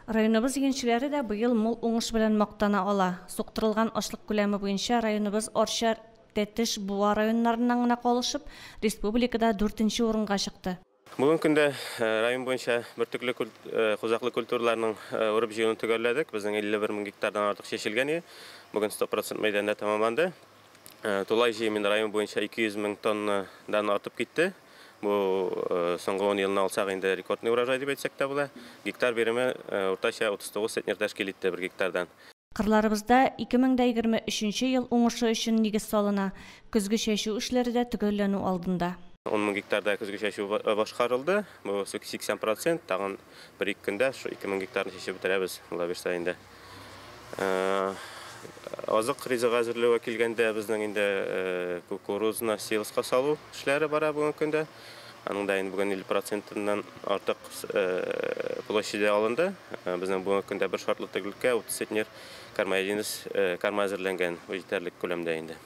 Районыбыз игенчиләре дә быел мул уңыш белән мактана ала. Суктырылган ашлык күләме буенча районыбыз Орча, Тәтеш, Буа районнарыннан гына калышып, республикада 4-нче урынга чыкты. Бүгін күндә район буенча бертөкле хозяклык культураларның урып җыюын төгәлләдек. Безнең 51 мең гектардан артык чәчелгән. Бүген 100% мәйданда тәмамланды. Тулай җыймын район буенча 200 мең тоннадан артып китте. Бу соңгы 10 елны алсак инде рекордный урожай дип әйтсәк тә була. Гектар биреме уртача 39 центнер тәшкил итте бер гектардан. Кырларыбызда 2023 ел уңышы өчен нигез салына. Көзгө чәчү эшләре дә төгәлләнү алдында. 10 мең гектарда көзгө чәчү башкарылды. Бу 80%, тагын 1-2 көндә 2 мең гектарны чәчеп бетерәбез. Була берсә инде. Азык ризык әзерләүгә килгәндә безнең инде кукурузны силоска салу эшләре бара бүген көндә. Аның да инде бүген 50%-нан артык площадь алынды. Безнең бүген көндә бер шартлы төглеккә 30 центнер карма әзерләнгән, бу җитәрлек күләмдә инде.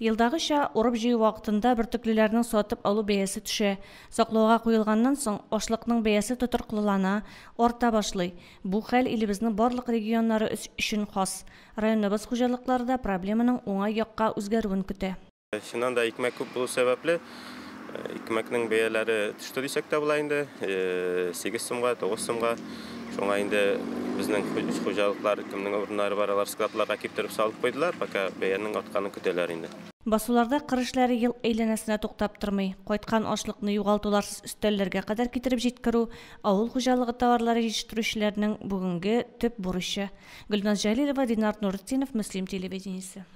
Елдагыча урып җыю вакытында бертөклеләрнең сатып алу бәясе төшә. Саклауга куелганнан соң ашлыкның бәясе тотрыклана, арта башлый. Бу хәл илебезнең барлык регионнары өчен хас. Районыбыз хуҗалыкларында проблеманың уңай якка үзгәрүен көтә. Шуннан да икмәк күп булу сәбәпле икмәкнең бәяләре төште дисәк тә була инде. 8 сумга, 9 сумга. Шуңа инде безнең хуҗалыклар кемнең урыннары бар, алар складларга китереп салып куйдылар, пока бәянең атканын көтәләр инде. Басуларда кыр эшләре ел әйләнәсенә туктап тормый. Кайткан ашлыкны югалтуларсыз өстәлләргә кадәр китереп җиткерү авыл хуҗалыгы товарлары җитештерүчеләрнең бүгенге төп бурычы. Гөлназ Җәлилова, Динар Нуретдинов, Мөслим телевидениесе.